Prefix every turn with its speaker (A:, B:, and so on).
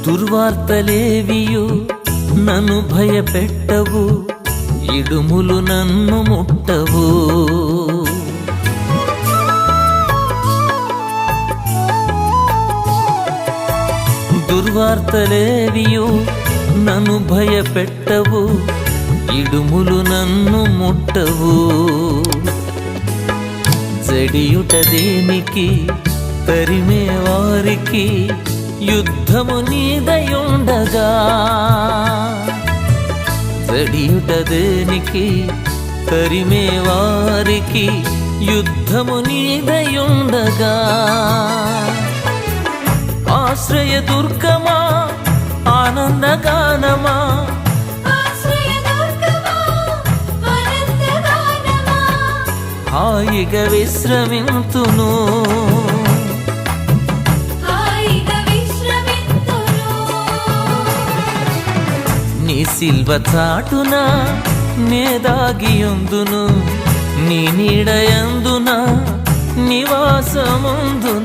A: దుర్వార్తలేవియు నన్ను భయపెట్టవు, ఇడుములు నన్ను ముట్టవు. దుర్వార్తలేవియు నన్ను భయపెట్టవు, ఇడుములు నన్ను ముట్టవు. జడియుట దేనికి, తరిమే వారికి యుద్ధము నీదయుండగా. జడియుట దేనికి, తరిమే వారికి యుద్ధము నీదయుండగా. ఆశ్రయ దుర్గమా, ఆనందగానమా, హాయిగా విశ్రమింతును. నీ సిల్వ చాటున నే దాగియుందును, నీ నీడయందున నివాసముందును.